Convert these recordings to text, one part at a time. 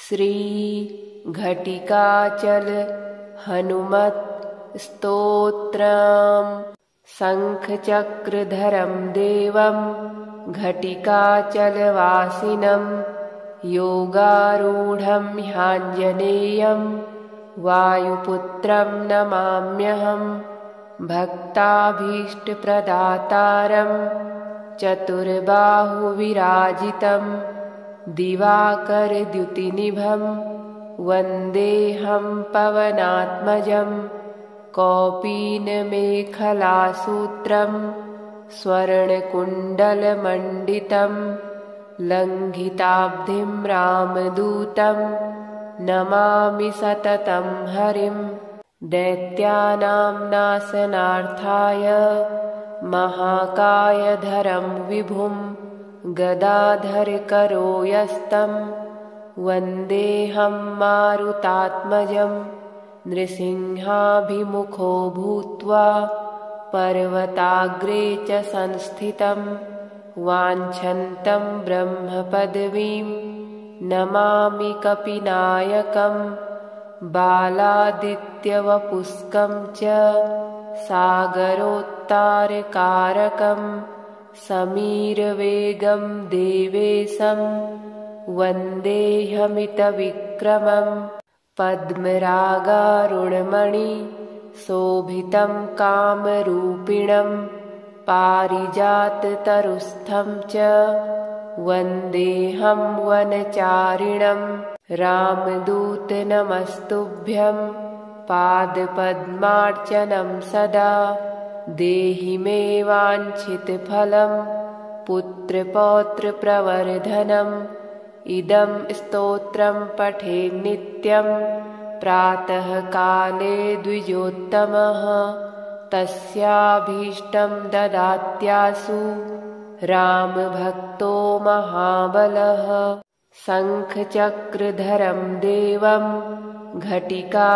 श्री घटिकाचल हनुमत् स्तोत्रम्। शङ्खचक्रधरं देवं घटिकाचलवासिनं योगारूढं ह्याञ्जनेयं वायुपुत्रं नमाम्यहम्। भक्ताभीष्टप्रदातारं चतुर्बाहुविराजितं दिवाकरद्युतिनिभं वन्देऽहं पवनात्मजं। कौपीनमेखलासूत्रं स्वर्णकुण्डलमण्डितं लङ्घिताब्धिं रामदूतं नमामि सततं हरिं। दैत्यानां नाशनार्थाय महाकायधरं विभुं गदाधरकरो यस्तं वन्देऽहं मारुतात्मजं। नृसिंहाभिमुखो भूत्वा पर्वताग्रे च संस्थितं वाञ्छन्तं ब्रह्मपदवीं नमामि कपिनायकम्। बालादित्यवपुष्कं च सागरोत्तारकारकं समीरवेगं देवेशं वन्देऽहमितविक्रमम्। पद्मरागारुणमणि शोभितं कामरूपिणं पारिजाततरुस्थं च वन्देऽहं वनचारिणम्। रामदूत नमस्तुभ्यं पादपद्मार्चनं सदा देहि मे वाञ्छितफलं पुत्रपौत्रप्रवर्धनम्। इदं स्तोत्रं पठेन् नित्यं प्रातःकाले द्विजोत्तमः तस्याभीष्टं ददात्याशु रामभक्तो महाबलः। शङ्खचक्रधरं देवं घटिकाचलवासिनं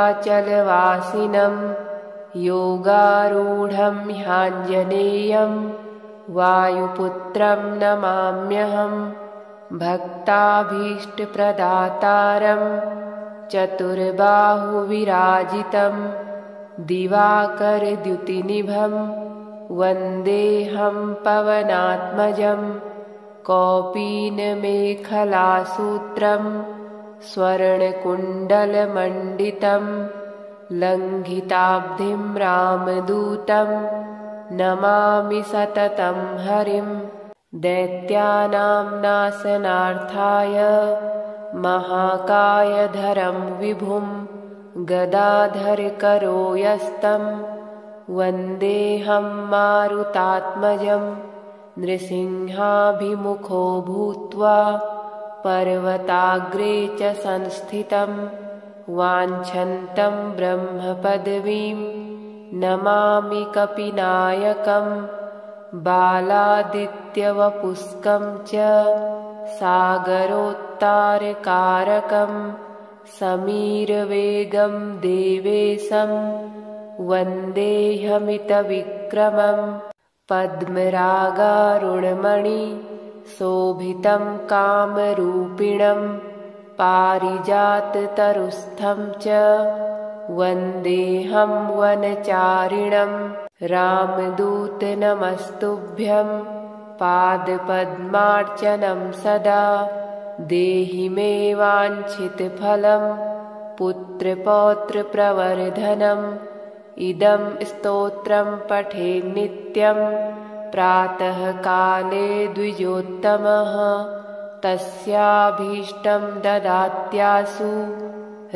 योगारूढं ह्याञ्जनेयं वायुपुत्रं नमाम्यहम्। भक्ताभीष्टप्रदातारं चतुर्बाहुविराजितं दिवाकरद्युतिनिभं वन्देऽहं पवनात्मजं। कौपीनमेखलासूत्रं स्वर्णकुण्डलमण्डितं लङ्घिताब्धिं रामदूतं नमामि सततं हरिं। दैत्यानां नाशनार्थाय महाकायधरं विभुं गदाधरकरो यस्तं वन्देऽहं मारुतात्मजं। नृसिंहाभिमुखो भूत्वा पर्वताग्रे च संस्थितं वाञ्छन्तं ब्रह्मपदवीं नमामि कपिनायकम्। बालादित्यवपुष्कं च सागरोत्तारकारकं समीरवेगं देवेशं वन्देऽहमितविक्रमम्। पद्मरागारुणमणि शोभितं कामरूपिणं पारिजाततरुस्थं च वन्देऽहं वनचारिणम्। रामदूत नमस्तुभ्यं पादपद्मार्चनं सदा देहि मे वाञ्छितफलं पुत्रपौत्रप्रवर्धनम्। इदं स्तोत्रं पठेन् नित्यं प्रातःकाले द्विजोत्तमः तस्याभीष्टं ददात्याशु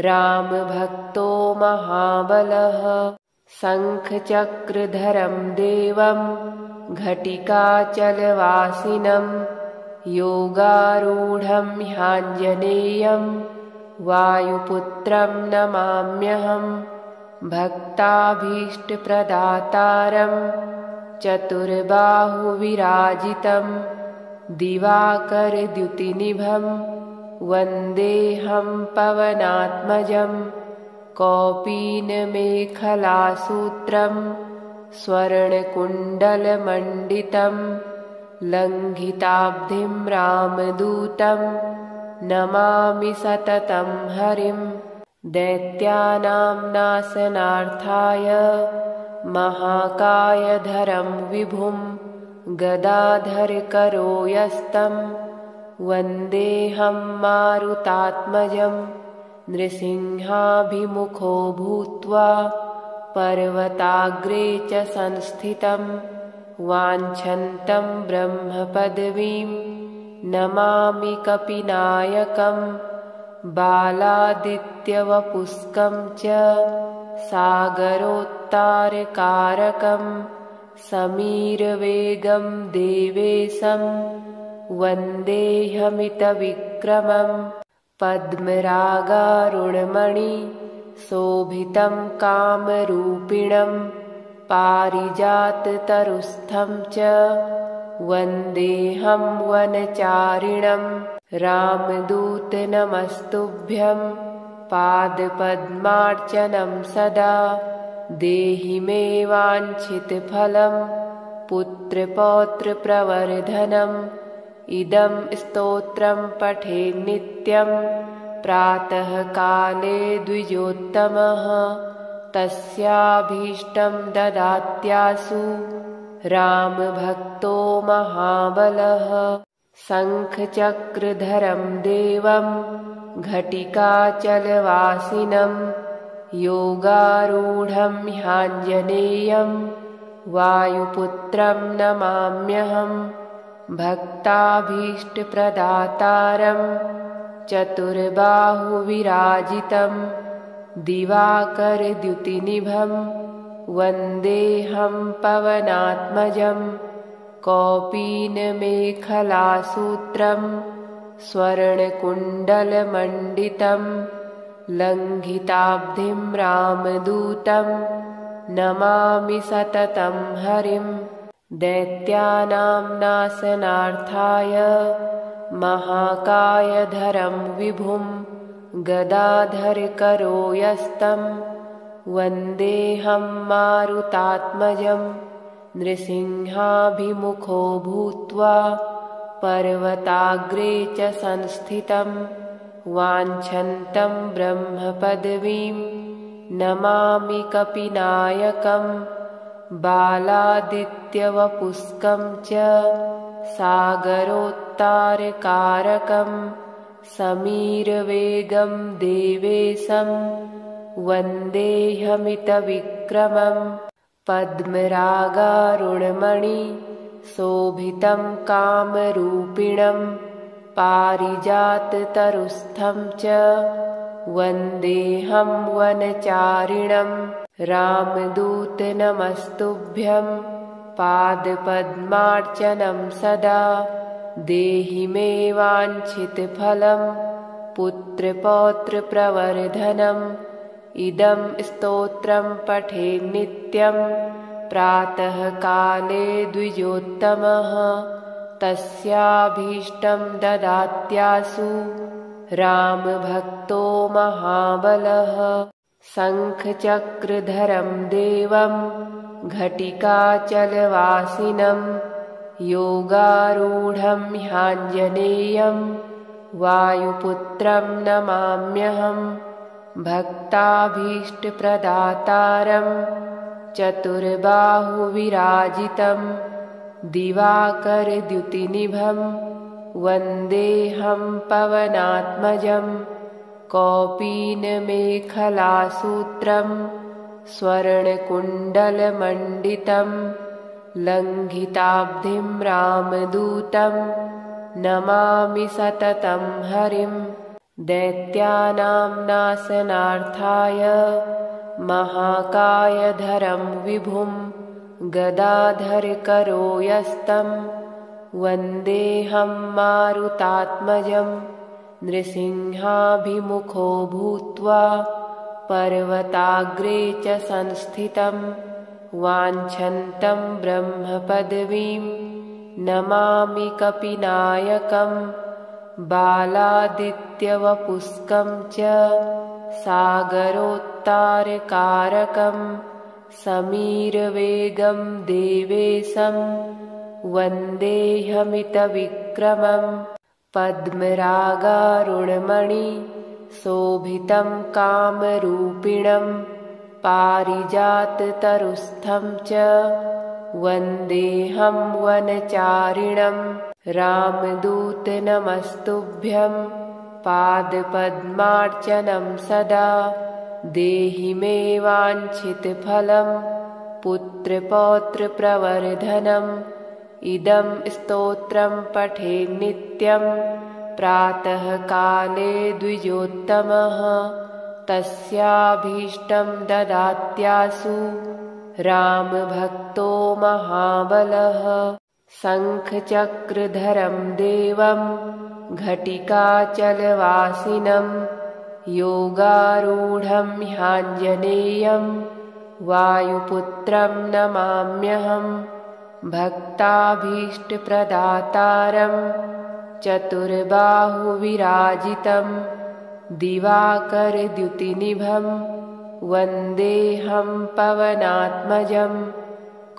रामभक्तो महाबलः। शङ्खचक्रधरं देवं घटिकाचलवासिनं योगारूढं ह्याञ्जनेयं वायुपुत्रं नमाम्यहम्। भक्ताभीष्टप्रदातारं चतुर्बाहुविराजितं दिवाकरद्युतिनिभं वन्देऽहं पवनात्मजं। कौपीनमेखलासूत्रं स्वर्णकुण्डलमण्डितं लङ्घिताब्धिं रामदूतं नमामि सततं हरिं। दैत्यानां नाशनार्थाय महाकायधरं विभुं गदाधरकरो यस्तं वन्देऽहं मारुतात्मजं। नृसिंहाभिमुखो भूत्वा पर्वताग्रे च संस्थितं वाञ्छन्तं ब्रह्मपदवीं नमामि कपिनायकं। बालादित्यवपुष्कं च सागरोत्तारकारकं समीरवेगं देवेशं वन्देऽहमितविक्रमं। पद्मरागारुणमणि शोभितं कामरूपिणं पारिजाततरुस्थं च वन्देऽहं वनचारिणं। रामदूत नमस्तुभ्यं पादपद्मार्चनं सदा देहि मे वाञ्छितफलं पुत्रपौत्रप्रवर्धनम्। इदं स्तोत्रं पठे नित्यं प्रातःकाले द्विजोत्तमः तस्याभीष्टं ददात्यासु रामभक्तो महाबलः। शङ्खचक्रधरं देवं घटिकाचलवासिनं योगारूढं ह्याञ्जनेयं वायुपुत्रं नमाम्यहम्। भक्ताभीष्टप्रदातारं चतुर्बाहुविराजितं दिवाकरद्युतिनिभं वन्देऽहं पवनात्मजं। कौपीनमेखलासूत्रं स्वर्णकुण्डलमण्डितं लङ्घिताब्धिं रामदूतं नमामि सततं हरिं। दैत्यानां नाशनार्थाय महाकायधरं विभुं गदाधरकरो यस्तं वन्देऽहं मारुतात्मजं। नृसिंहाभिमुखो भूत्वा पर्वताग्रे च संस्थितं वाञ्छन्तं ब्रह्मपदवीं नमामि कपिनायकं। बालादित्यवपुष्कं च सागरोत्तारकारकं समीरवेगं देवेशं वन्देऽहमितविक्रमं। पद्मरागारुणमणि शोभितं कामरूपिणं पारिजाततरुस्थं च वन्देऽहं वनचारिणं। रामदूत नमस्तुभ्यं पादपद्मार्चनं सदा देहि मे वाञ्छितफलं पुत्रपौत्रप्रवर्धनम्। इदं स्तोत्रं पठे नित्यं प्रातःकाले द्विजोत्तमः तस्याभीष्टं ददात्यासु रामभक्तो महाबलः। शङ्खचक्रधरं देवं घटिकाचलवासिनं योगारूढं ह्याञ्जनेयं वायुपुत्रं नमाम्यहम्। भक्ताभीष्टप्रदातारं चतुर्बाहुविराजितं दिवाकरद्युतिनिभं वन्देऽहं पवनात्मजं। कौपीनमेखलासूत्रं स्वर्णकुण्डलमण्डितं लङ्घिताब्धिं रामदूतं नमामि सततं हरिं। दैत्यानां नाशनार्थाय महाकायधरं विभुं गदाधरकरो यस्तं वन्देऽहं मारुतात्मजं। नृसिंहाभिमुखो भूत्वा पर्वताग्रे च संस्थितं वाञ्छन्तं ब्रह्मपदवीं नमामि कपिनायकं। बालादित्यवपुष्कं च सागरोत्तारकारकं समीरवेगं देवेशं वन्देऽहमितविक्रमं। पद्मरागारुणमणि शोभितं कामरूपिणं पारिजाततरुस्थं च वन्देऽहं वनचारिणं रामदूतनमस्तुभ्यं पादपद्मार्चनं सदा देहि मे वाञ्छितफलं पुत्रपौत्रप्रवर्धनम् इदं स्तोत्रं पठेन् नित्यं प्रातःकाले द्विजोत्तमः तस्याभीष्टं ददात्यासु रामभक्तो महाबलः शङ्खचक्रधरं देवं घटिकाचलवासिनं योगारूढं ह्याञ्जनेयं वायुपुत्रं नमाम्यहम् भक्ताभीष्टप्रदातारं चतुर्बाहुविराजितं दिवाकरद्युतिनिभं वन्देऽहं पवनात्मजं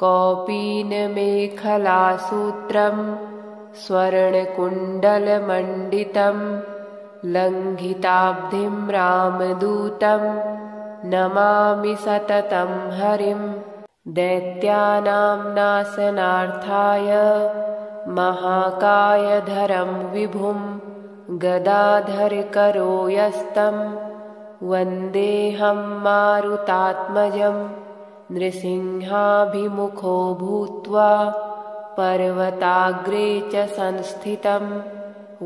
कौपीनमेखलासूत्रं स्वर्णकुण्डलमण्डितं लङ्घिताब्धिं रामदूतं नमामि सततं हरिम् दैत्यानां नाशनार्थाय महाकायधरं विभुं गदाधरकरो यस्तं वन्देऽहं मारुतात्मजं नृसिंहाभिमुखो भूत्वा पर्वताग्रे च संस्थितं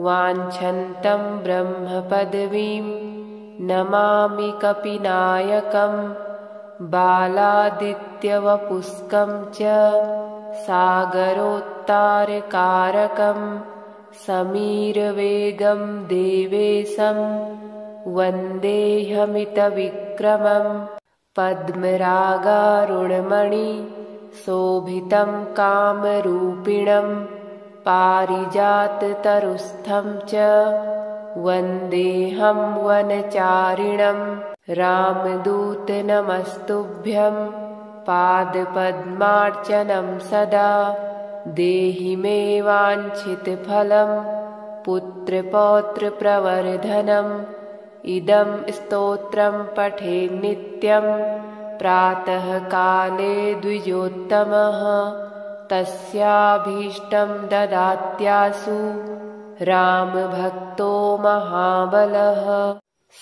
वाञ्छन्तं ब्रह्मपदवीं नमामि कपिनायकम् बालादित्यवपुष्कं च सागरोत्तारकारकं समीरवेगं देवेशं वन्देऽहमितविक्रमं पद्मरागारुणमणि शोभितं कामरूपिणं पारिजाततरुस्थं च वन्देऽहं वनचारिणं रामदूतनमस्तुभ्यं पादपद्मार्चनं सदा देहि मे वाञ्छितफलं पुत्रपौत्रप्रवर्धनम् इदं स्तोत्रं पठेन् नित्यं प्रातःकाले द्विजोत्तमः तस्याभीष्टं ददात्यासु रामभक्तो महाबलः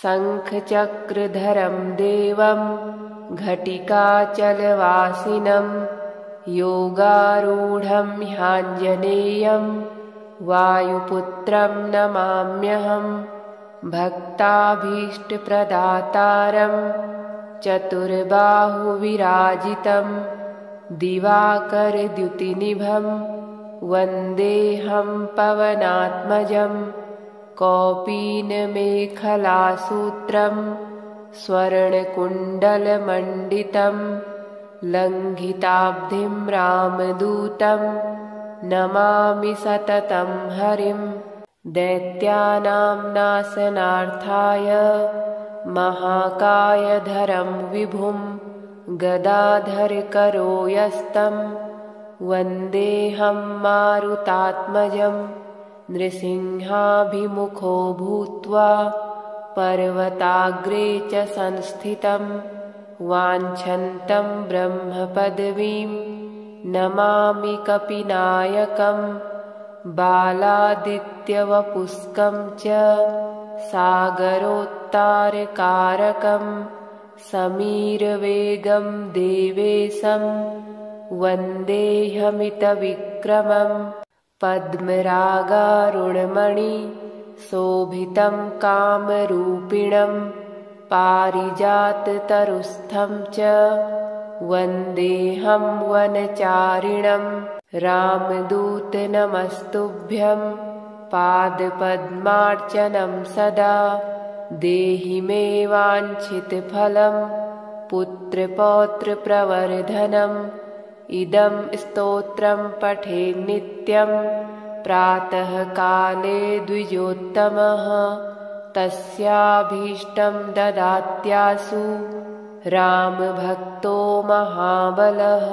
शङ्खचक्रधरं देवं घटिकाचलवासिनं योगारूढं ह्याञ्जनेयं वायुपुत्रं नमाम्यहम् भक्ताभीष्टप्रदातारं चतुर्बाहुविराजितं दिवाकरद्युतिनिभं वन्देऽहं पवनात्मजं कौपीनमेखलासूत्रं स्वर्णकुण्डलमण्डितं लङ्घिताब्धिं रामदूतं नमामि सततं हरिम् दैत्यानां नाशनार्थाय महाकायधरं विभुं गदाधरकरो यस्तं वन्देऽहं मारुतात्मजं नृसिंहाभिमुखो भूत्वा पर्वताग्रे च संस्थितं वाञ्छन्तं ब्रह्मपदवीं नमामि कपिनायकम् बालादित्यवपुष्कं च सागरोत्तारकारकं समीरवेगं देवेशं वन्देऽहमितविक्रमं पद्मरागारुणमणि शोभितं कामरूपिणं पारिजाततरुस्थं च वन्देऽहं वनचारिणं रामदूतनमस्तुभ्यं पादपद्मार्चनं सदा देहि मे वाञ्छितफलं पुत्रपौत्रप्रवर्धनम् इदं स्तोत्रं पठेन् नित्यं प्रातःकाले द्विजोत्तमः तस्याभीष्टं ददात्यासु रामभक्तो महाबलः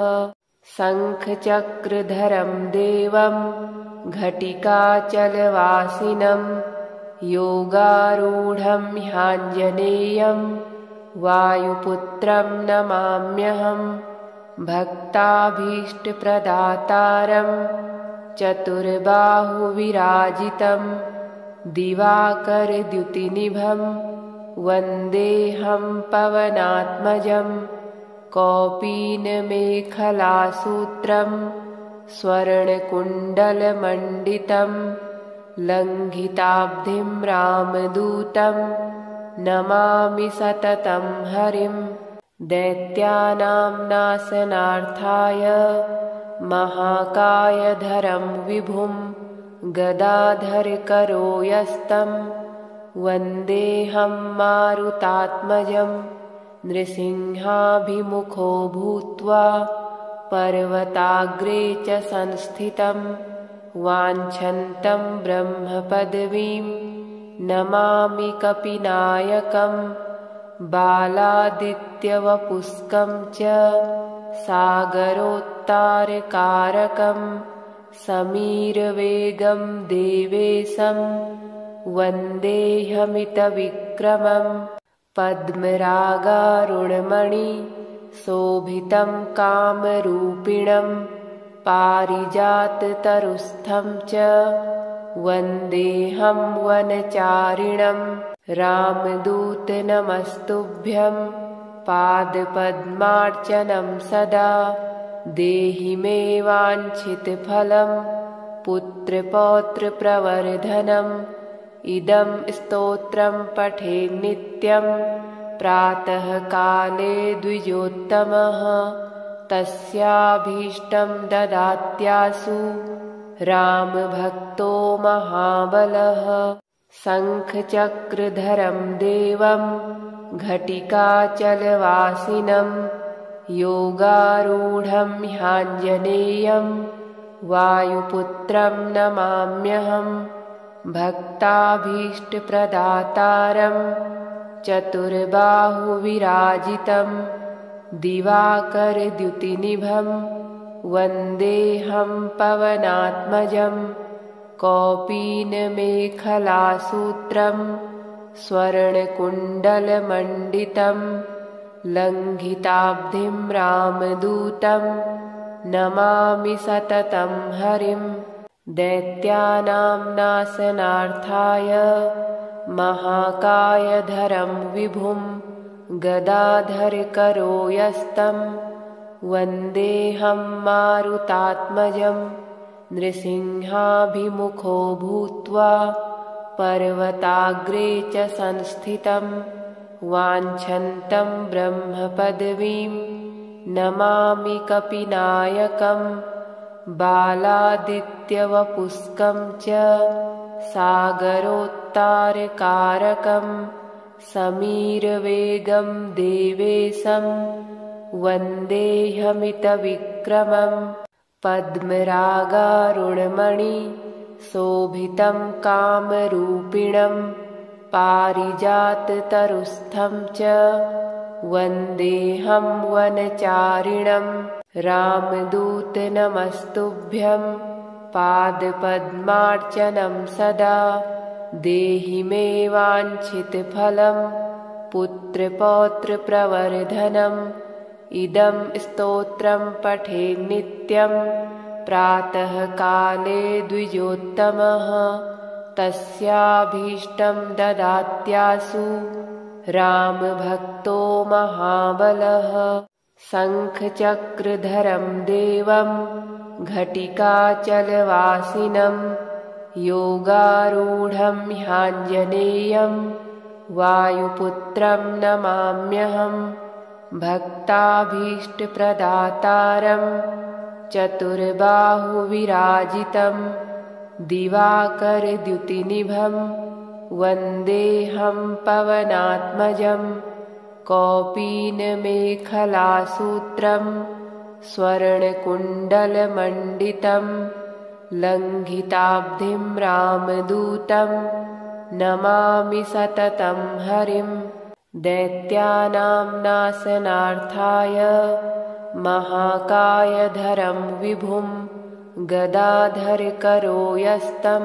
शङ्खचक्रधरं देवं घटिकाचलवासिनं योगारूढं ह्याञ्जनेयं वायुपुत्रं नमाम्यहं भक्ताभीष्टप्रदातारं चतुर्बाहुविराजितं दिवाकरद्युतिनिभं वन्देऽहं पवनात्मजं कौपीनमेखलासूत्रं स्वर्णकुण्डलमण्डितं लङ्घिताब्धिं रामदूतं नमामि सततं हरिं दैत्यानां नाशनार्थाय महाकायधरं विभुं गदाधरकरो यस्तं वन्देऽहं मारुतात्मजं नृसिंहाभिमुखो भूत्वा पर्वताग्रे च संस्थितं वाञ्छन्तं ब्रह्मपदवीं नमामि कपिनायकं बालादित्यवपुष्कं च सागरोत्तारकारकं समीरवेगं देवेशं वन्देऽहमितविक्रमं पद्मरागारुणमणि शोभितं कामरूपिणं पारिजाततरुस्थं च वन्देऽहं वनचारिणं रामदूतनमस्तुभ्यं पादपद्मार्चनं सदा देहि मे वाञ्छितफलं पुत्रपौत्रप्रवर्धनम् इदं स्तोत्रं पठेन् नित्यं प्रातःकाले द्विजोत्तमः तस्याभीष्टं ददात्यासु रामभक्तो महाबलः शङ्खचक्रधरं देवं घटिकाचलवासिनं योगारूढं ह्याञ्जनेयं वायुपुत्रं नमाम्यहं भक्ताभीष्टप्रदातारं चतुर्बाहुविराजितं दिवाकरद्युतिनिभं वन्देऽहं पवनात्मजं कौपीनमेखलासूत्रं स्वर्णकुण्डलमण्डितं लङ्घिताब्धिं रामदूतं नमामि सततं हरिं दैत्यानां नाशनार्थाय महाकायधरं विभुं गदाधरकरो यस्तं वन्देऽहं मारुतात्मजं नृसिंहाभिमुखो भूत्वा पर्वताग्रे च संस्थितं वाञ्छन्तं ब्रह्मपदवीं नमामि कपिनायकं बालादित्यवपुष्कं च सागरोत्तारकारकं समीरवेगं देवेशं वन्देऽहमितविक्रमं पद्मरागारुणमणि शोभितं कामरूपिणं पारिजाततरुस्थं च वन्देऽहं वनचारिणं रामदूतनमस्तुभ्यं पादपद्मार्चनं सदा देहि मे वाञ्छितफलं पुत्रपौत्रप्रवर्धनम् इदं स्तोत्रं पठेन् नित्यं प्रातःकाले द्विजोत्तमः तस्याभीष्टं ददात्यासु रामभक्तो महाबलः शङ्खचक्रधरं देवं घटिकाचलवासिनं योगारूढं ह्याञ्जनेयं वायुपुत्रं नमाम्यहं भक्ताभीष्टप्रदातारं चतुर्बाहुविराजितं दिवाकरद्युतिनिभं वन्देऽहं पवनात्मजं कौपीनमेखलासूत्रं स्वर्णकुण्डलमण्डितं लङ्घिताब्धिं रामदूतं नमामि सततं हरिं दैत्यानां नाशनार्थाय महाकायधरं विभुं गदाधरकरो यस्तं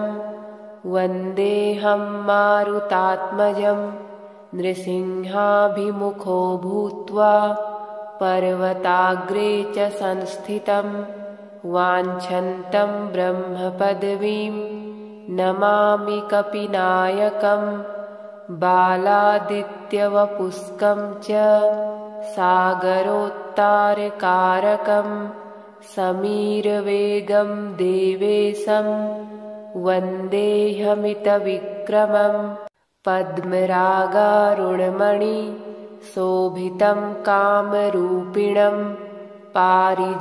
वन्देऽहं मारुतात्मजं नृसिंहाभिमुखो भूत्वा पर्वताग्रे च संस्थितं वाञ्छन्तं ब्रह्मपदवीं नमामि कपिनायकं बालादित्यवपुष्कं च सागरोत्तारकारकं समीरवेगं देवेशं वन्देऽहमितविक्रमं पद्मरागारुणमणि शोभितं कामरूपिणं पारिजाततरुस्थं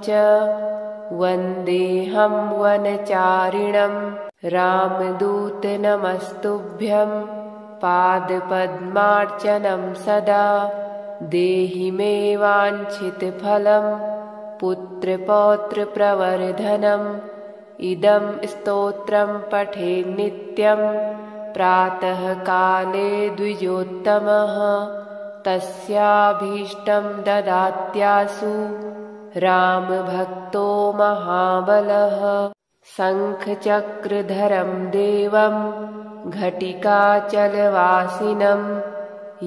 च वन्देऽहं वनचारिणं रामदूत नमस्तुभ्यं पादपद्मार्चनं सदा देहि मे वाञ्छितफलं पुत्रपौत्रप्रवर्धनम् इदं स्तोत्रं पठे नित्यं प्रातःकाले द्विजोत्तमः तस्याभीष्टं ददात्यासु रामभक्तो महाबलः शङ्खचक्रधरं देवं घटिकाचलवासिनं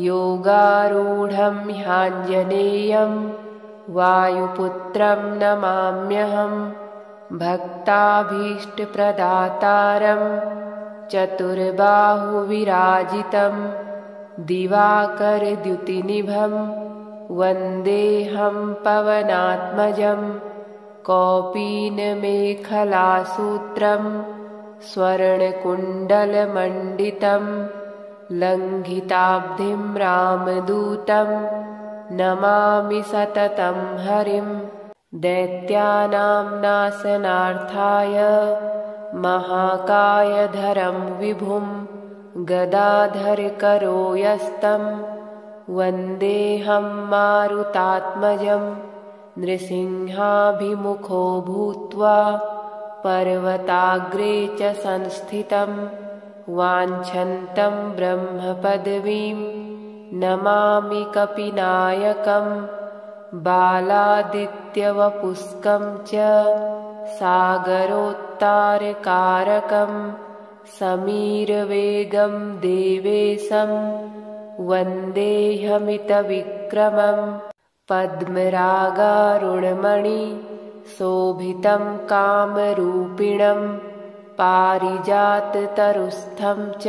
योगारूढं ह्याञ्जनेयं वायुपुत्रं नमाम्यहं भक्ताभीष्टप्रदातारं चतुर्बाहुविराजितं दिवाकरद्युतिनिभं वन्देऽहं पवनात्मजं कौपीनमेखलासूत्रं स्वर्णकुण्डलमण्डितं लङ्घिताब्धिं रामदूतं नमामि सततं हरिं दैत्यानां नाशनार्थाय महाकायधरं विभुं गदाधरकरो यस्तं वन्देऽहं मारुतात्मजं नृसिंहाभिमुखो भूत्वा पर्वताग्रे च संस्थितं वाञ्छन्तं ब्रह्मपदवीं नमामि कपिनायकं बालादित्यवपुष्कं च सागरोत्तारकारकं समीरवेगं देवेशं वन्देऽहमितविक्रमं पद्मरागारुणमणि शोभितं कामरूपिणं पारिजाततरुस्थं च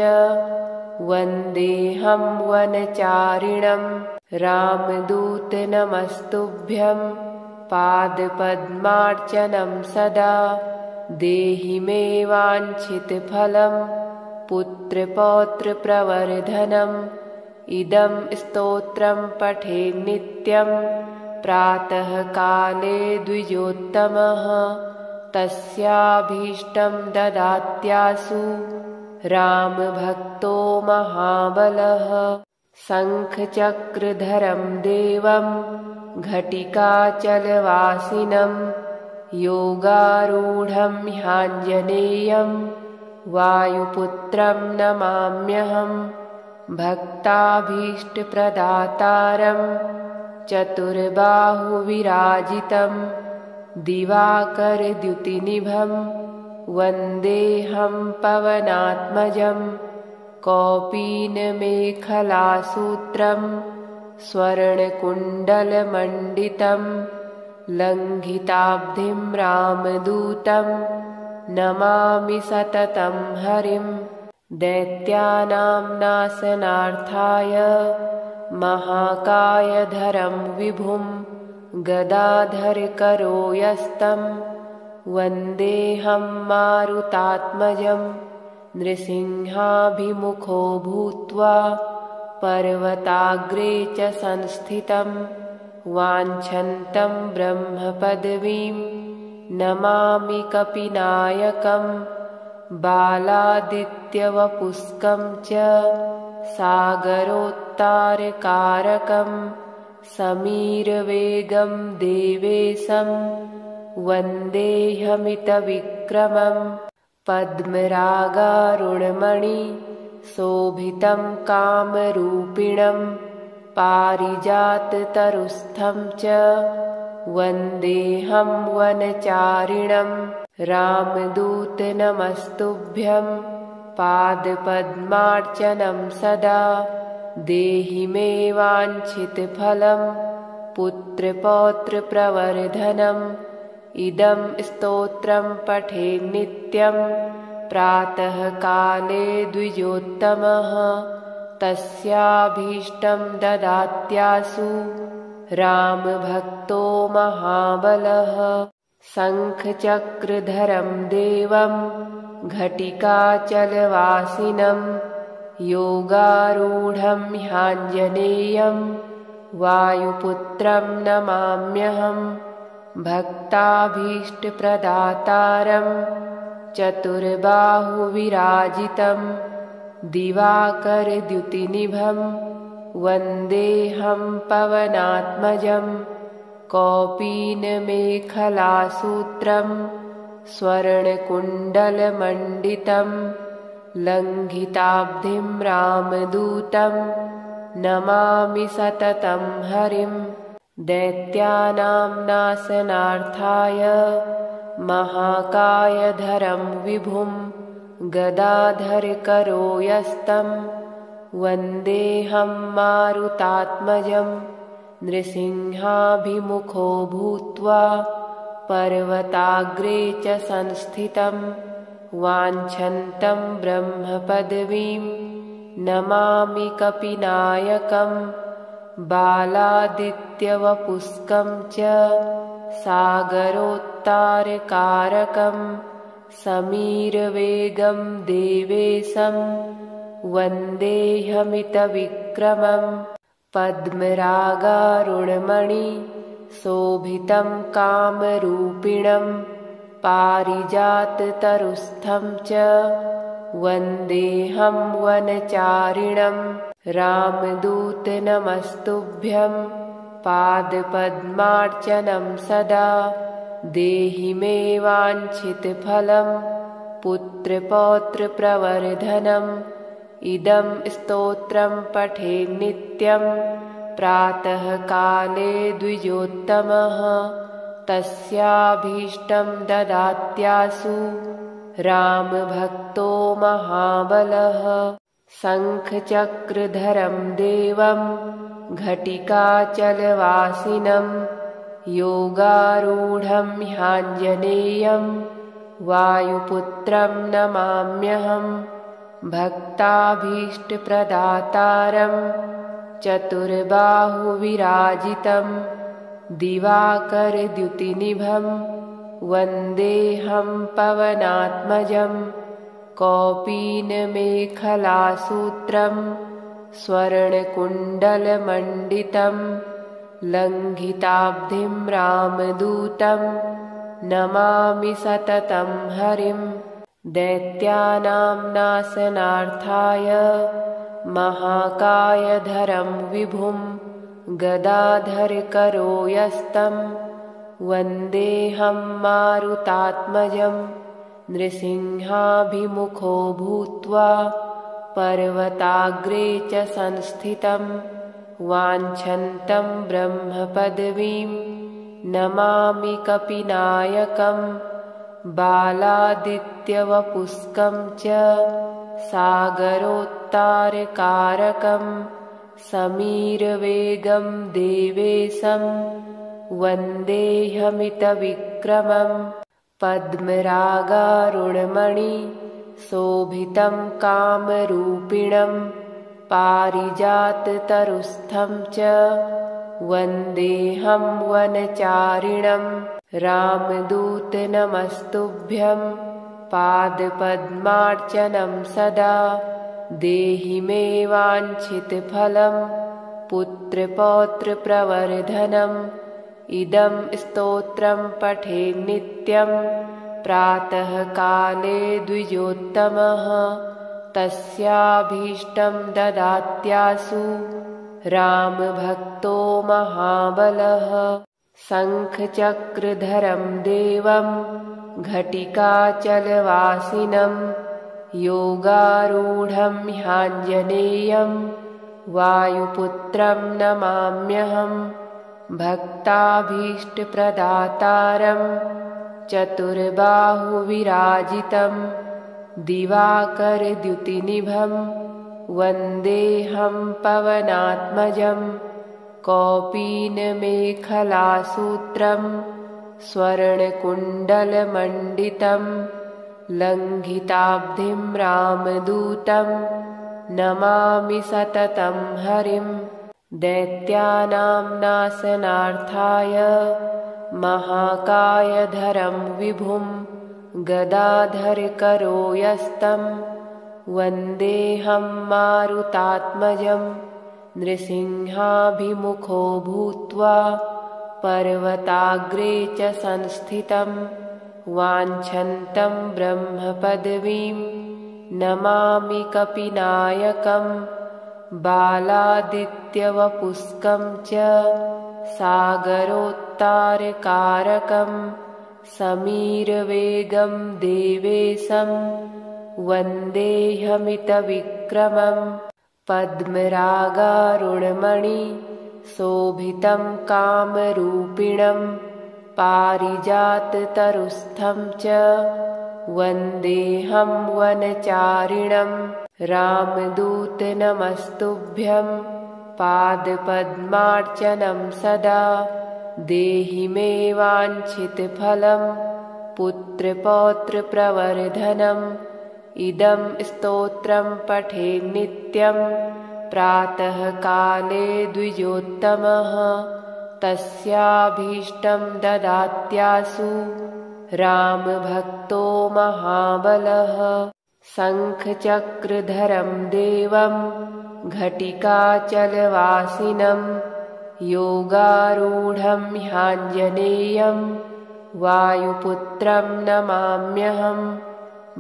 वन्देऽहं वनचारिणं रामदूत नमस्तुभ्यं पादपद्मार्चनं सदा देहि मे वाञ्छितफलं पुत्रपौत्रप्रवर्धनम् इदं स्तोत्रं पठे नित्यं प्रातःकाले द्विजोत्तमः तस्याभीष्टं ददात्यासु रामभक्तो महाबलः शङ्खचक्रधरं देवं घटिकाचलवासिनं योगारूढं ह्याञ्जनेयं वायुपुत्रं नमाम्यहं भक्ताभीष्टप्रदातारं चतुर्बाहुविराजितं दिवाकरद्युतिनिभं वन्देऽहं पवनात्मजं कौपीनमेखलासूत्रं स्वर्णकुण्डलमण्डितं लङ्घिताब्धिं रामदूतं नमामि सततं हरिं दैत्यानां नाशनार्थाय महाकायधरं विभुं गदाधरकरो यस्तं वन्देऽहं मारुतात्मजं नृसिंहाभिमुखो भूत्वा पर्वताग्रे च संस्थितं वाञ्छन्तं ब्रह्मपदवीं नमामि कपिनायकं बालादित्यवपुष्कं च सागरोत्तारकारकं समीरवेगं देवेशं वन्देऽहमितविक्रमं पद्मरागारुणमणि शोभितं कामरूपिणं पारिजाततरुस्थं च वन्देऽहं वनचारिणं रामदूतनमस्तुभ्यं पादपद्मार्चनं सदा देहि मे वाञ्छितफलं पुत्रपौत्रप्रवर्धनम् इदं स्तोत्रं पठेन् नित्यं प्रातःकाले द्विजोत्तमः तस्याभीष्टं ददात्यासु रामभक्तो महाबलः। शङ्खचक्रधरं देवं घटिकाचलवासिनं योगारूढं ह्याञ्जनेयं वायुपुत्रं नमाम्यहम् भक्ताभीष्टप्रदातारं चतुर्बाहुविराजितं दिवाकरद्युतिनिभं वन्देऽहं पवनात्मजं कौपीनमेखलासूत्रं स्वर्णकुण्डलमण्डितं लङ्घिताब्धिं रामदूतं नमामि सततं हरिं। दैत्यानां नाशनार्थाय महाकायधरं विभुं गदाधरकरो यस्तं वन्देऽहं मारुतात्मजं नृसिंहाभिमुखो भूत्वा पर्वताग्रे च संस्थितं वाञ्छन्तं ब्रह्मपदवीं नमामि कपिनायकं बालादित्यवपुष्कं च सागरोत्तारकारकं समीरवेगं देवेशं वन्देऽहमितविक्रमं पद्मरागारुणमणि शोभितं कामरूपिणं पारिजाततरुस्थं च वन्देऽहं वनचारिणं रामदूतनमस्तुभ्यं पादपद्मार्चनं सदा देहि मे वाञ्छितफलं पुत्रपौत्रप्रवर्धनम् इदं स्तोत्रं पठेन् नित्यं प्रातःकाले द्विजोत्तमः तस्याभीष्टं ददात्यासु रामभक्तो महाबलः। शङ्खचक्रधरं देवं घटिकाचलवासिनं योगारूढं ह्याञ्जनेयं वायुपुत्रं नमाम्यहम् भक्ताभीष्टप्रदातारं चतुर्बाहुविराजितं दिवाकरद्युतिनिभं वन्देऽहं पवनात्मजं कौपीनमेखलासूत्रं स्वर्णकुण्डलमण्डितं लङ्घिताब्धिं रामदूतं नमामि सततं हरिं। दैत्यानां नाशनार्थाय महाकायधरं विभुं गदाधरकरो यस्तं वन्देऽहं मारुतात्मजं नृसिंहाभिमुखो भूत्वा पर्वताग्रे च संस्थितं वाञ्छन्तं ब्रह्मपदवीं नमामि कपिनायकं बालादित्यवपुष्कं च सागरोत्तारकारकं समीरवेगं देवेशं वन्देऽहमितविक्रमं पद्मरागारुणमणि शोभितं कामरूपिणं पारिजाततरुस्थं च वन्देऽहं वनचारिणं रामदूतनमस्तुभ्यं पादपद्मार्चनं सदा देहि मे वाञ्छितफलं पुत्रपौत्रप्रवर्धनम् इदं स्तोत्रं पठेन् नित्यं प्रातःकाले द्विजोत्तमः तस्याभीष्टं ददात्यासु रामभक्तो महाबलः। शङ्खचक्रधरं देवं घटिकाचलवासिनं योगारूढं ह्याञ्जनेयं वायुपुत्रं नमाम्यहम् भक्ताभीष्टप्रदातारं चतुर्बाहुविराजितं दिवाकरद्युतिनिभं वन्देऽहं पवनात्मजं कौपीनमेखलासूत्रं स्वर्णकुण्डलमण्डितं लङ्घिताब्धिं रामदूतं नमामि सततं हरिं दैत्यानां नाशनार्थाय महाकायधरं विभुं गदाधरकरो यस्तं वन्देऽहं मारुतात्मजं नृसिंहाभिमुखो भूत्वा पर्वताग्रे च संस्थितं वाञ्छन्तं ब्रह्मपदवीं नमामि कपिनायकं बालादित्यवपुष्कं च सागरोत्तारकारकं समीरवेगं देवेशं वन्देऽहमितविक्रमं पद्मरागारुणमणि शोभितं कामरूपिणं पारिजाततरुस्थं च वन्देऽहं वनचारिणं रामदूतनमस्तुभ्यं पादपद्मार्चनं सदा देहि मे वाञ्छितफलं पुत्रपौत्रप्रवर्धनम् इदं स्तोत्रं पठेन् नित्यं प्रातःकाले द्विजोत्तमः तस्याभीष्टं ददात्यासु रामभक्तो महाबलः शङ्खचक्रधरं देवं घटिकाचलवासिनं योगारूढं ह्याञ्जनेयं वायुपुत्रं नमाम्यहं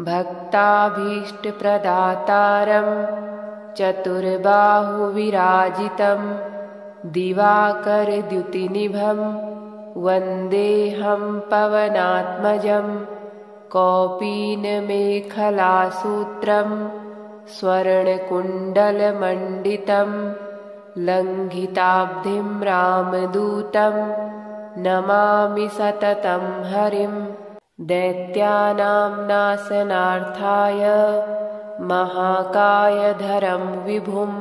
भक्ताभीष्टप्रदातारं चतुर्बाहुविराजितं दिवाकरद्युतिनिभं वन्देऽहं पवनात्मजं कौपीनमेखलासूत्रं स्वर्णकुण्डलमण्डितं लङ्घिताब्धिं रामदूतं नमामि सततं हरिं दैत्यानां नाशनार्थाय महाकायधरं विभुं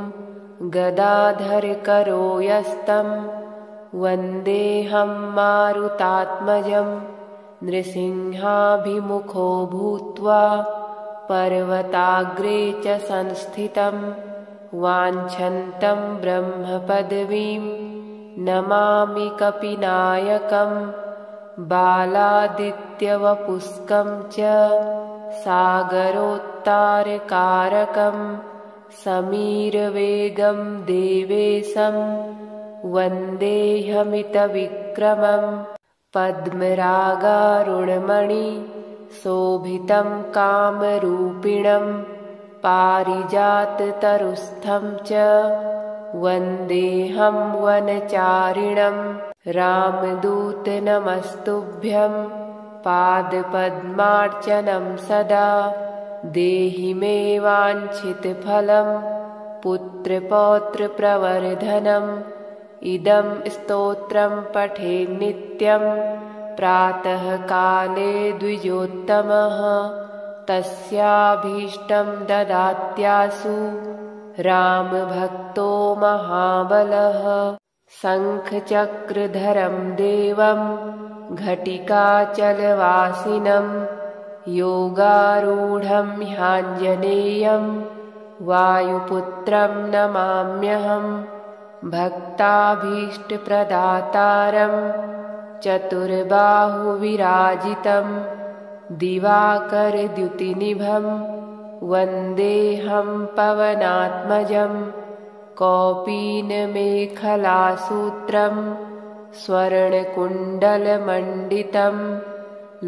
गदाधरकरो यस्तं वन्देऽहं मारुतात्मजं नृसिंहाभिमुखो भूत्वा पर्वताग्रे च संस्थितं वाञ्छन्तं ब्रह्मपदवीं नमामि कपिनायकं बालादित्यवपुष्कं च सागरोत्तारकारकं समीरवेगं देवेशं वन्देऽहमितविक्रमं पद्मरागारुणमणि शोभितं कामरूपिणं पारिजाततरुस्थं च वन्देऽहं वनचारिणं रामदूतनमस्तुभ्यं पादपद्मार्चनं सदा देहि मे वाञ्छितफलं पुत्रपौत्रप्रवर्धनम् इदं स्तोत्रं पठेन् नित्यं प्रातःकाले द्विजोत्तमः तस्याभीष्टं ददात्यासु रामभक्तो महाबलः शङ्खचक्रधरं देवं घटिकाचलवासिनं योगारूढं ह्याञ्जनेयं वायुपुत्रं नमाम्यहं भक्ताभीष्टप्रदातारं चतुर्बाहुविराजितं दिवाकरद्युतिनिभं वन्देऽहं पवनात्मजं कौपीनमेखलासूत्रं स्वर्णकुण्डलमण्डितं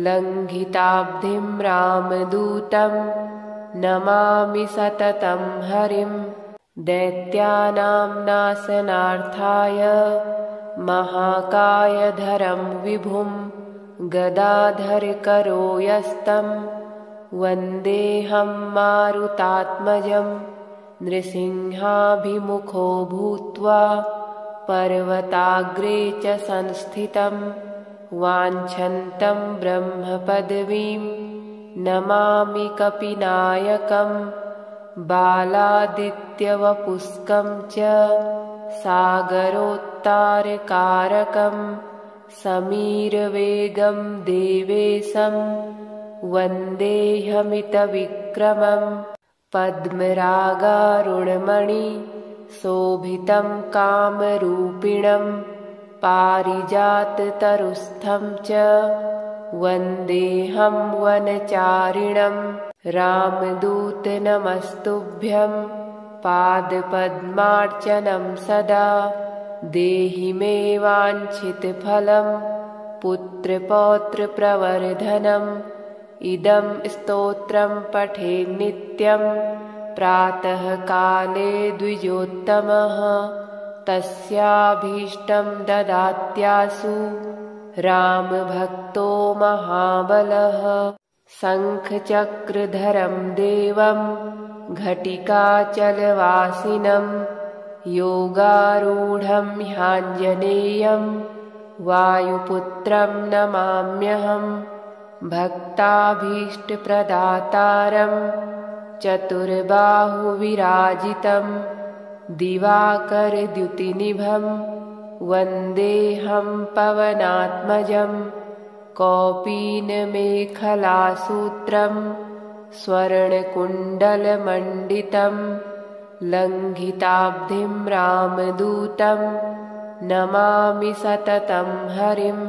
लङ्घिताब्धिं रामदूतं नमामि सततं हरिं दैत्यानां नाशनार्थाय महाकायधरं विभुं गदाधरकरो यस्तं वन्देऽहं मारुतात्मजं नृसिंहाभिमुखो भूत्वा पर्वताग्रे च संस्थितं वाञ्छन्तं ब्रह्मपदवीं नमामि कपिनायकं बालादित्यवपुष्कं च सागरोत्तारकारकं समीरवेगं देवेशं वन्देऽहमितविक्रमं पद्मरागारुणमणि शोभितं कामरूपिणं पारिजाततरुस्थं च वन्देऽहं वनचारिणं रामदूत पादपद्मार्चनं सदा देहि मे वाञ्छितफलं पुत्रपौत्रप्रवर्धनम् इदं स्तोत्रं पठे नित्यं प्रातःकाले द्विजोत्तमः तस्याभीष्टं ददात्यासु रामभक्तो महाबलः शङ्खचक्रधरं देवं घटिकाचलवासिनं योगारूढं ह्याञ्जनेयं वायुपुत्रं नमाम्यहं भक्ताभीष्टप्रदातारं चतुर्बाहुविराजितं दिवाकरद्युतिनिभं वन्देऽहं पवनात्मजं कौपीनमेखलासूत्रं स्वर्णकुण्डलमण्डितं लङ्घिताब्धिं रामदूतं नमामि सततं हरिं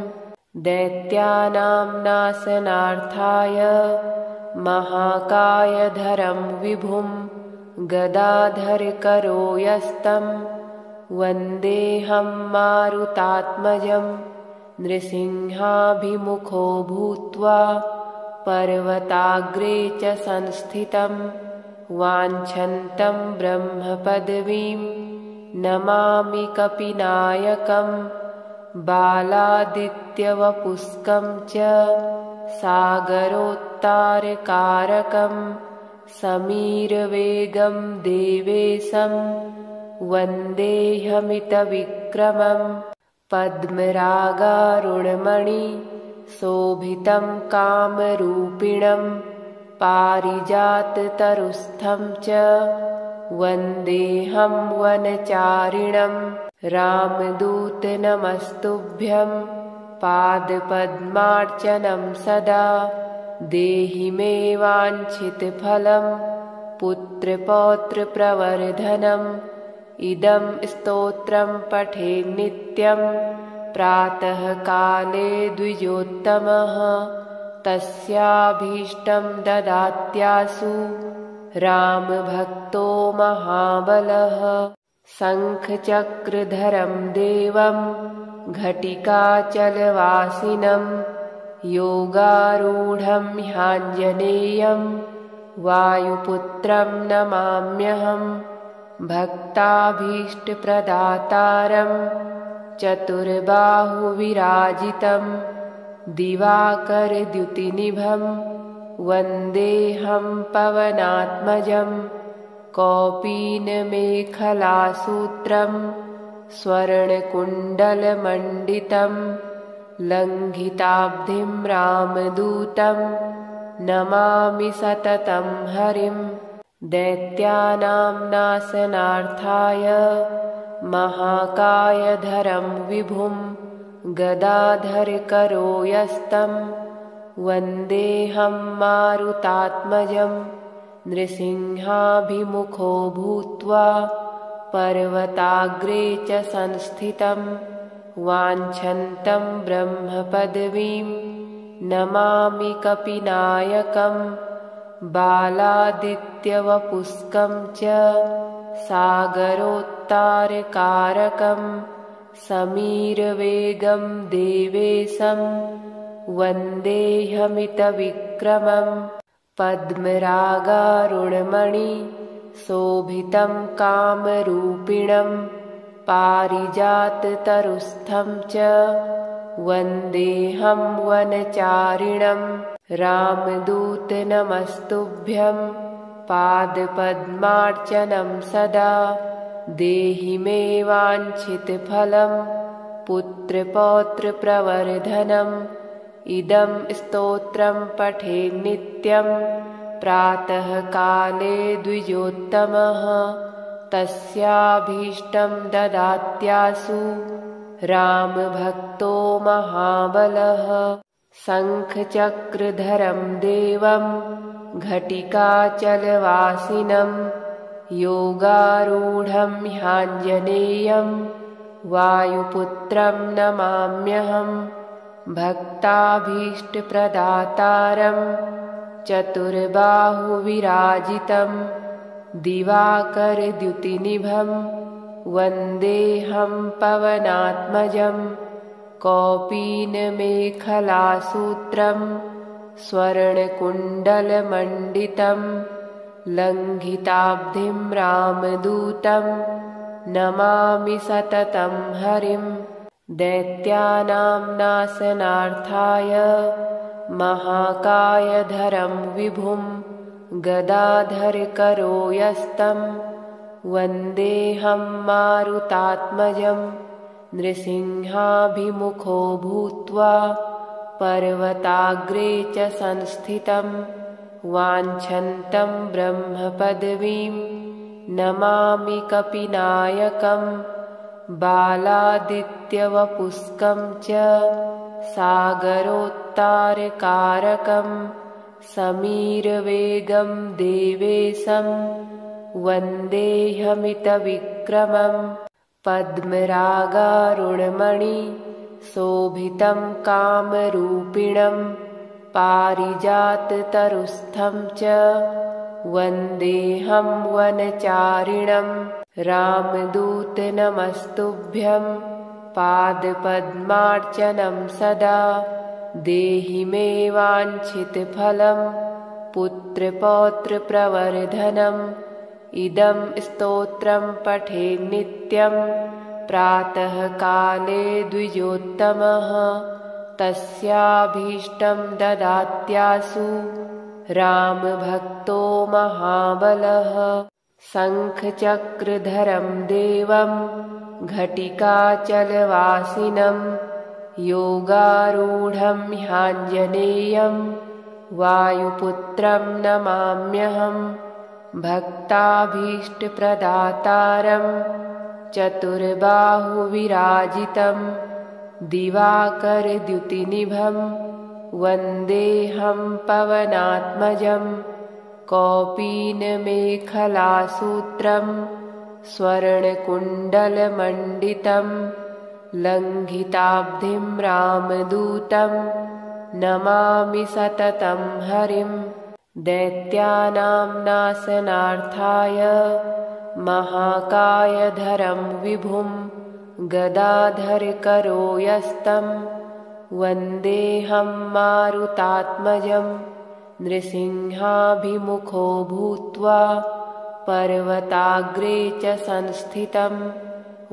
दैत्यानां नाशनार्थाय महाकायधरं विभुं गदाधरकरो यस्तं वन्देऽहं मारुतात्मजं नृसिंहाभिमुखो भूत्वा पर्वताग्रे च संस्थितं वाञ्छन्तं ब्रह्मपदवीं नमामि कपिनायकं बालादित्यवपुष्कं च सागरोत्तारकारकं समीरवेगं देवेशं वन्देऽहमितविक्रमं पद्मरागारुणमणि शोभितं कामरूपिणं पारिजाततरुस्थं च वन्देऽहं वनचारिणं रामदूतनमस्तुभ्यं पादपद्मार्चनं सदा देहि मे वाञ्छितफलं पुत्रपौत्रप्रवर्धनम् इदं स्तोत्रं पठे नित्यं प्रातःकाले द्विजोत्तमः तस्याभीष्टं ददात्यासु रामभक्तो महाबलः शङ्खचक्रधरं देवं घटिकाचलवासिनं योगारूढं ह्याञ्जनेयं वायुपुत्रं नमाम्यहं भक्ताभीष्टप्रदातारं चतुर्बाहुविराजितं दिवाकरद्युतिनिभं वन्देऽहं पवनात्मजं कौपीनमेखलासूत्रं स्वर्णकुण्डलमण्डितं लङ्घिताब्धिं रामदूतं नमामि सततं हरिं दैत्यानां नाशनार्थाय महाकायधरं विभुं गदाधरकरो यस्तं वन्देऽहं मारुतात्मजं नृसिंहाभिमुखो भूत्वा पर्वताग्रे च संस्थितं वाञ्छन्तं ब्रह्मपदवीं नमामि कपिनायकं बालादित्यवपुष्कं च सागरोत्तारकारकं समीरवेगं देवेशं वन्देऽहमितविक्रमं पद्मरागारुणमणि शोभितं कामरूपिणं पारिजाततरुस्थं च वन्देऽहं वनचारिणं रामदूतनमस्तुभ्यं पादपद्मार्चनं सदा देहि मे वाञ्छितफलं पुत्रपौत्रप्रवर्धनम् इदं स्तोत्रं पठेन् नित्यं प्रातःकाले द्विजोत्तमः तस्याभीष्टं ददात्यासु रामभक्तो महाबलः। शङ्खचक्रधरं देवं घटिकाचलवासिनं योगारूढं ह्याञ्जनेयं वायुपुत्रं नमाम्यहम् भक्ताभीष्टप्रदातारं चतुर्बाहुविराजितं दिवाकरद्युतिनिभं वन्देऽहं पवनात्मजं कौपीनमेखलासूत्रं स्वर्णकुण्डलमण्डितं लङ्घिताब्धिं रामदूतं नमामि सततं हरिं। दैत्यानां नाशनार्थाय महाकायधरं विभुं गदाधरकरो यस्तं वन्देऽहं मारुतात्मजं नृसिंहाभिमुखो भूत्वा पर्वताग्रे च संस्थितं वाञ्छन्तं ब्रह्मपदवीं नमामि कपिनायकं बालादित्यवपुष्कं च सागरोत्तारकारकं समीरवेगं देवेशं वन्देऽहमितविक्रमं पद्मरागारुणमणि शोभितं कामरूपिणं पारिजाततरुस्थं च वन्देऽहं वनचारिणं रामदूत नमस्तुभ्यं पादपद्मार्चनं सदा देहि मे वाञ्छितफलं पुत्रपौत्रप्रवर्धनम् इदं स्तोत्रं पठेन् नित्यं प्रातःकाले द्विजोत्तमः तस्याभीष्टं ददात्यासु रामभक्तो महाबलः। शङ्खचक्रधरं देवं घटिकाचलवासिनं योगारूढं ह्याञ्जनेयं वायुपुत्रं नमाम्यहम् भक्ताभीष्टप्रदातारं चतुर्बाहुविराजितं दिवाकरद्युतिनिभं वन्देऽहं पवनात्मजं कौपीनमेखलासूत्रं स्वर्णकुण्डलमण्डितं लङ्घिताब्धिं रामदूतं नमामि सततं हरिं। दैत्यानां नाशनार्थाय महाकायधरं विभुं गदाधरकरो यस्तं वन्देऽहं मारुतात्मजं नृसिंहाभिमुखो भूत्वा पर्वताग्रे च संस्थितं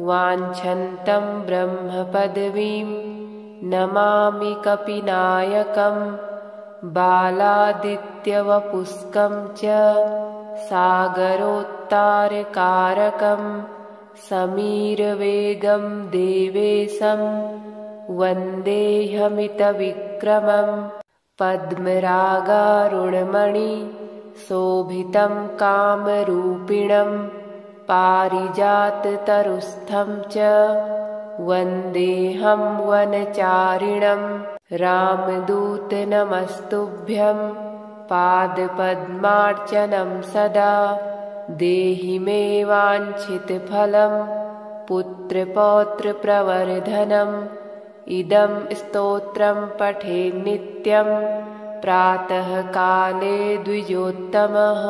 वाञ्छन्तं ब्रह्मपदवीं नमामि कपिनायकं बालादित्यवपुष्कं च सागरोत्तारकारकं समीरवेगं देवेशं वन्देऽहमितविक्रमं पद्मरागारुणमणि शोभितं कामरूपिणं पारिजाततरुस्थं च वन्देऽहं वनचारिणं रामदूत नमस्तुभ्यं पादपद्मार्चनं सदा देहि मे वाञ्छितफलं पुत्रपौत्रप्रवर्धनम् इदं स्तोत्रं पठेन् नित्यं प्रातःकाले द्विजोत्तमः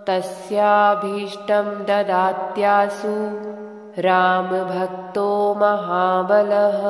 तस्याभीष्टं ददात्यासु रामभक्तो महाबलः।